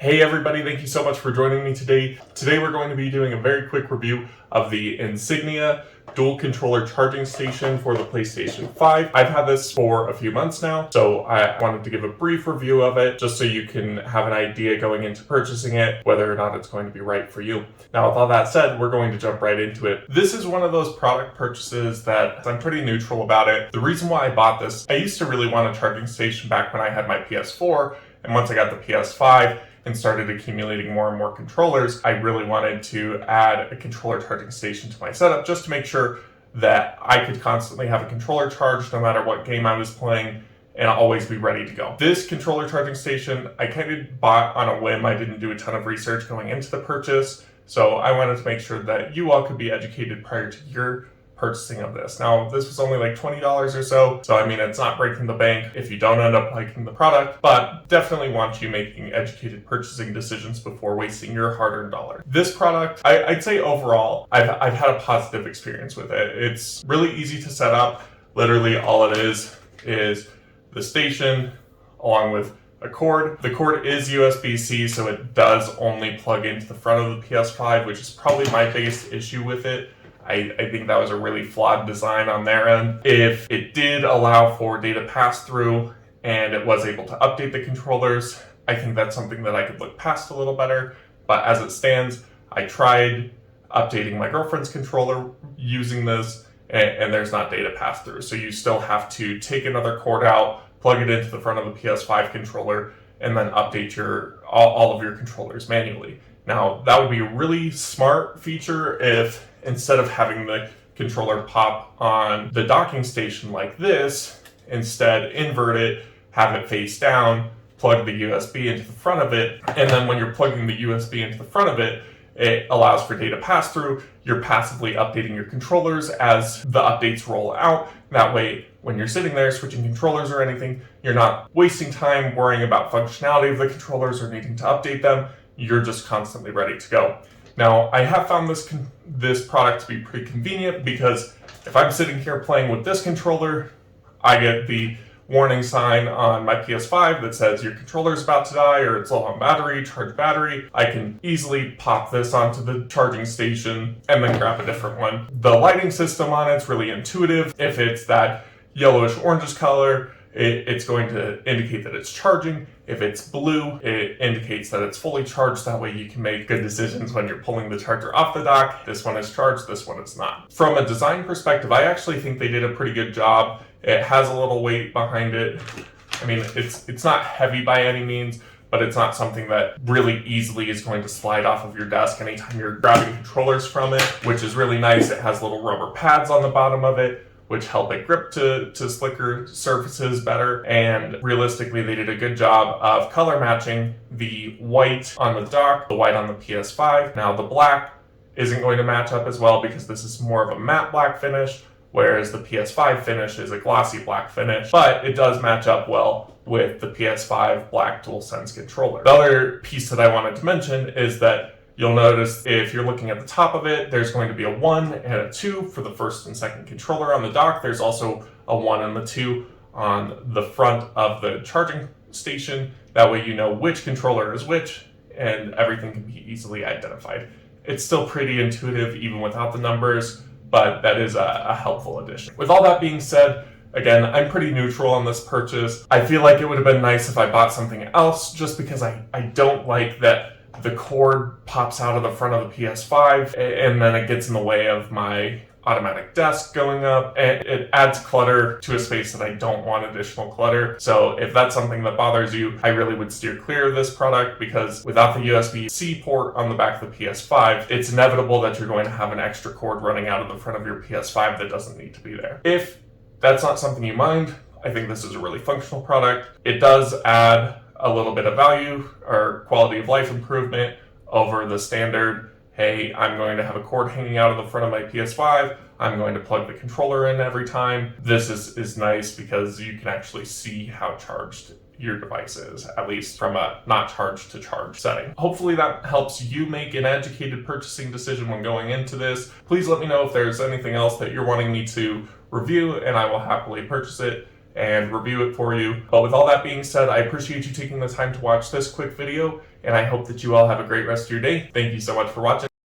Hey everybody, thank you so much for joining me today. Today we're going to be doing a very quick review of the Insignia dual controller charging station for the PlayStation 5. I've had this for a few months now, so I wanted to give a brief review of it just so you can have an idea going into purchasing it, whether or not it's going to be right for you. Now with all that said, we're going to jump right into it. This is one of those product purchases that I'm pretty neutral about it. The reason why I bought this, I used to really want a charging station back when I had my PS4, and once I got the PS5, and started accumulating more and more controllers, I really wanted to add a controller charging station to my setup just to make sure that I could constantly have a controller charged no matter what game I was playing and always be ready to go. This controller charging station, I kind of bought on a whim. I didn't do a ton of research going into the purchase, so I wanted to make sure that you all could be educated prior to your purchasing of this. Now, this was only like $20 or so I mean, it's not breaking the bank if you don't end up liking the product, but definitely want you making educated purchasing decisions before wasting your hard-earned dollar. This product, I'd say overall, I've had a positive experience with it. It's really easy to set up. Literally all it is the station along with a cord. The cord is USB-C, so it does only plug into the front of the PS5, which is probably my biggest issue with it. I think that was a really flawed design on their end. If it did allow for data pass-through and it was able to update the controllers, I think that's something that I could look past a little better. But as it stands, I tried updating my girlfriend's controller using this, and there's not data pass-through. So you still have to take another cord out, plug it into the front of the PS5 controller, and then update all of your controllers manually. Now, that would be a really smart feature if instead of having the controller pop on the docking station like this, instead invert it, have it face down, plug the USB into the front of it, and then when you're plugging the USB into the front of it, it allows for data pass-through. You're passively updating your controllers as the updates roll out. That way, when you're sitting there switching controllers or anything, you're not wasting time worrying about functionality of the controllers or needing to update them. You're just constantly ready to go. Now, I have found this product to be pretty convenient because if I'm sitting here playing with this controller, I get the warning sign on my PS5 that says your controller is about to die or it's low on battery, charge battery. I can easily pop this onto the charging station and then grab a different one. The lighting system on it's really intuitive. If it's that yellowish orangish color, it's going to indicate that it's charging. If it's blue, it indicates that it's fully charged. That way you can make good decisions when you're pulling the charger off the dock. This one is charged, this one is not. From a design perspective, I actually think they did a pretty good job. It has a little weight behind it. I mean, it's not heavy by any means, but it's not something that really easily is going to slide off of your desk anytime you're grabbing controllers from it, which is really nice. It has little rubber pads on the bottom of it, which help it grip to slicker surfaces better. And realistically, they did a good job of color matching the white on the dock, the white on the PS5. Now the black isn't going to match up as well because this is more of a matte black finish, whereas the PS5 finish is a glossy black finish, but it does match up well with the PS5 black DualSense controller. The other piece that I wanted to mention is that you'll notice if you're looking at the top of it, there's going to be a 1 and a 2 for the first and second controller on the dock. There's also a 1 and a 2 on the front of the charging station. That way you know which controller is which and everything can be easily identified. It's still pretty intuitive even without the numbers, but that is a helpful addition. With all that being said, again, I'm pretty neutral on this purchase. I feel like it would have been nice if I bought something else just because I don't like that the cord pops out of the front of the PS5 and then it gets in the way of my automatic desk going up. And it adds clutter to a space that I don't want additional clutter. So if that's something that bothers you, I really would steer clear of this product because without the USB-C port on the back of the PS5, it's inevitable that you're going to have an extra cord running out of the front of your PS5 that doesn't need to be there. If that's not something you mind, I think this is a really functional product. It does add a little bit of value or quality of life improvement over the standard, hey, I'm going to have a cord hanging out of the front of my PS5, I'm going to plug the controller in every time. This is nice because you can actually see how charged your device is, at least from a not charged to charge setting. Hopefully that helps you make an educated purchasing decision when going into this. Please let me know if there's anything else that you're wanting me to review and I will happily purchase it. and review it for you. But with all that being said, I appreciate you taking the time to watch this quick video, and I hope that you all have a great rest of your day. Thank you so much for watching.